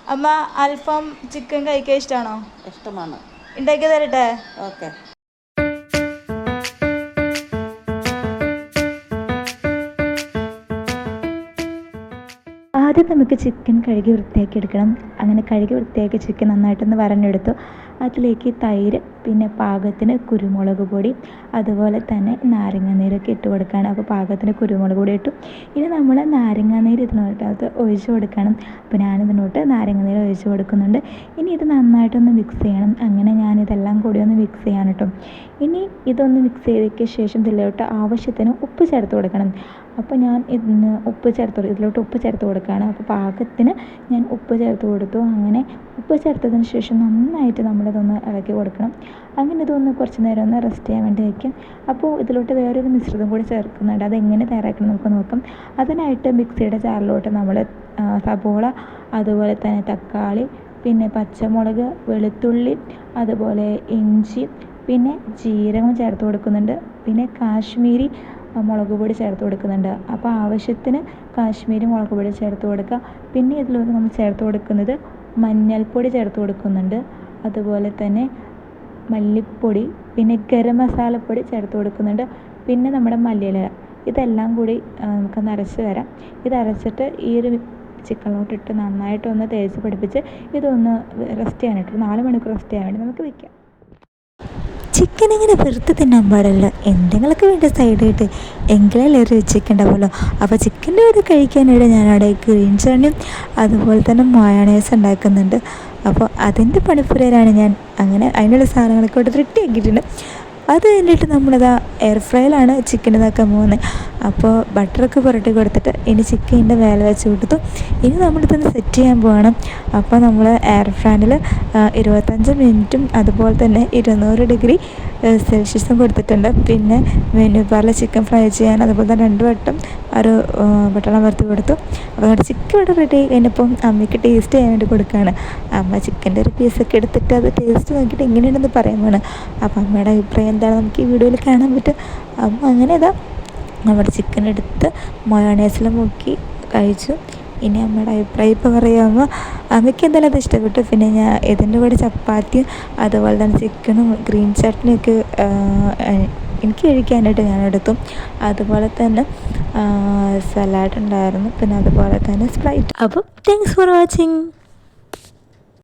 അമ്മ അൽഫാം ചിക്കൻ കഴിക്കാൻ ഇഷ്ടമാണോ? ഇഷ്ടമാണ്. ഉണ്ടാക്കി തരട്ടെ? ഓക്കെ. ആദ്യം നമുക്ക് ചിക്കൻ കഴുകി വൃത്തിയാക്കി എടുക്കണം. അങ്ങനെ കഴുകി വൃത്തിയാക്കി ചിക്കൻ നന്നായിട്ടൊന്ന് വരഞ്ഞെടുത്തു. അതിലേക്ക് തൈര്, പിന്നെ പാകത്തിന് കുരുമുളക് പൊടി, അതുപോലെ തന്നെ നാരങ്ങാനീരൊക്കെ ഇട്ട് കൊടുക്കുകയാണ്. അപ്പോൾ പാകത്തിന് കുരുമുളക് പൊടി ഇട്ടു. ഇനി നമ്മൾ നാരങ്ങാനീര് ഇതിനകത്ത് ഒഴിച്ച് കൊടുക്കണം. അപ്പോൾ ഞാനിതിനോട്ട് നാരങ്ങാനീര് ഒഴിച്ച് കൊടുക്കുന്നുണ്ട്. ഇനി ഇത് നന്നായിട്ടൊന്ന് മിക്സ് ചെയ്യണം. അങ്ങനെ ഞാനിതെല്ലാം കൂടി ഒന്ന് മിക്സ് ചെയ്യാൻ കേട്ടോ. ഇനി ഇതൊന്ന് മിക്സ് ചെയ്തതിന് ശേഷം ഇതിലോട്ട് ആവശ്യത്തിന് ഉപ്പ് ചേർത്ത് കൊടുക്കണം. അപ്പോൾ ഞാൻ ഇതിലോട്ട് ഉപ്പ് ചേർത്ത് കൊടുക്കുകയാണ്. അപ്പോൾ പാകത്തിന് ഞാൻ ഉപ്പ് ചേർത്ത് കൊടുത്തു. അങ്ങനെ ഉപ്പ് ചേർത്തതിന് ശേഷം നന്നായിട്ട് നമ്മളിതൊന്ന് ഇളക്കി കൊടുക്കണം. അങ്ങനെ ഇതൊന്ന് കുറച്ച് നേരം ഒന്ന് റെസ്റ്റ് ചെയ്യാൻ വേണ്ടി വയ്ക്കും. അപ്പോൾ ഇതിലോട്ട് വേറൊരു മിശ്രിതം കൂടി ചേർക്കുന്നുണ്ട്. അതെങ്ങനെ തയ്യാറാക്കണം നമുക്ക് നോക്കാം. അതിനായിട്ട് മിക്സിയുടെ ജാറിലോട്ട് നമ്മൾ സബോള, അതുപോലെ തന്നെ തക്കാളി, പിന്നെ പച്ചമുളക്, വെളുത്തുള്ളി, അതുപോലെ ഇഞ്ചി, പിന്നെ ജീരകം ചേർത്ത് കൊടുക്കുന്നുണ്ട്. പിന്നെ കാശ്മീരി മുളക് പൊടി ചേർത്ത് കൊടുക്കുന്നുണ്ട്. അപ്പോൾ ആവശ്യത്തിന് കാശ്മീരി മുളക് പൊടി ചേർത്ത് കൊടുക്കുക. പിന്നെ ഇതിലോട്ട് നമ്മൾ ചേർത്ത് കൊടുക്കുന്നത് മഞ്ഞൾപ്പൊടി ചേർത്ത് കൊടുക്കുന്നുണ്ട്. അതുപോലെ തന്നെ മല്ലിപ്പൊടി, പിന്നെ ഗരം മസാലപ്പൊടി ചേർത്ത് കൊടുക്കുന്നുണ്ട്. പിന്നെ നമ്മുടെ മല്ലിയില, ഇതെല്ലാം കൂടി നമുക്കൊന്ന് അരച്ച് വരാം. ഇത് അരച്ചിട്ട് ഈ ഒരു ചിക്കനിലോട്ടിട്ട് നന്നായിട്ടൊന്ന് തേച്ച് പിടിപ്പിച്ച് ഇതൊന്ന് റെസ്റ്റ് ചെയ്യാനായിട്ട് 4 മണിക്കൂർ റെസ്റ്റ് ചെയ്യാൻ വേണ്ടി നമുക്ക് വയ്ക്കാം. ചിക്കൻ ഇങ്ങനെ വെറുതെ തിന്നാൻ പാടില്ല. എന്തെങ്കിലുമൊക്കെ വേണ്ട സൈഡായിട്ട് എങ്കിലല്ലേ രുചിക്കുണ്ടാവുമല്ലോ. അപ്പോൾ ചിക്കൻ്റെ കൂടെ കഴിക്കാനായിട്ട് ഞാനവിടെ ഗ്രീൻ ചട്നിയും അതുപോലെ തന്നെ മയോണൈസ് ഉണ്ടാക്കുന്നുണ്ട്. അപ്പോൾ അതിൻ്റെ പണിപ്പുരയിലാണ് ഞാൻ. അങ്ങനെ അതിനുള്ള സാധനങ്ങളൊക്കെ ഇവിടെ റെഡിയാക്കിയിട്ടുണ്ട്. അത് കഴിഞ്ഞിട്ട് നമ്മളിതാ എയർ ഫ്രൈയിലാണ് ചിക്കൻ ഇതാക്കാൻ പോകുന്നത്. അപ്പോൾ ബട്ടറൊക്കെ പുരട്ടി കൊടുത്തിട്ട് ഇനി ചിക്കൻ്റെ മേലെ വെച്ച് കൊടുത്തു. ഇനി നമ്മളിതൊന്ന് സെറ്റ് ചെയ്യാൻ പോകണം. അപ്പോൾ നമ്മൾ എയർ ഫ്രൈയിൽ 25 മിനിറ്റും അതുപോലെ തന്നെ 200 ഡിഗ്രി സെൽഷ്യസും കൊടുത്തിട്ടുണ്ട്. പിന്നെ മെനു ബാറിൽ ചിക്കൻ ഫ്രൈ ചെയ്യാൻ അതുപോലെ തന്നെ 2 വട്ടം ഒരു ബട്ടർ അമർത്തി കൊടുത്തു. അപ്പോൾ നമ്മുടെ ചിക്കൻ ഇവിടെ റെഡി ആയി കഴിഞ്ഞപ്പം അമ്മയ്ക്ക് ടേസ്റ്റ് ചെയ്യാൻ വേണ്ടി കൊടുക്കുകയാണ്. അമ്മ ചിക്കൻ്റെ ഒരു പീസൊക്കെ എടുത്തിട്ട് അത് ടേസ്റ്റ് നോക്കിയിട്ട് എങ്ങനെയുണ്ടെന്ന് പറയുന്നതാണ്. അപ്പോൾ അമ്മയുടെ അഭിപ്രായം എന്താണ് നമുക്ക് ഈ വീഡിയോയിൽ കാണാൻ പറ്റും. അപ്പം അങ്ങനെ ഇതാ നമ്മുടെ ചിക്കൻ എടുത്ത് മയോണൈസിൽ മുക്കി കഴിച്ചു. ഇനി അമ്മയുടെ അഭിപ്രായം ഇപ്പോൾ പറയാമോ. അമ്മയ്ക്ക് എന്തായാലും അത് ഇഷ്ടപ്പെട്ടു. പിന്നെ ഞാൻ ഇതിൻ്റെ കൂടെ ചപ്പാത്തിയും അതുപോലെ തന്നെ ചിക്കനും ഗ്രീൻ ചട്നിയൊക്കെ എനിക്ക് കഴിക്കാനായിട്ട് ഞാൻ എടുത്തു. അതുപോലെ തന്നെ സലാഡ് ഉണ്ടായിരുന്നു. പിന്നെ അതുപോലെ തന്നെ സ്പ്രൈറ്റ്. അപ്പം താങ്ക്സ് ഫോർ വാച്ചിങ്.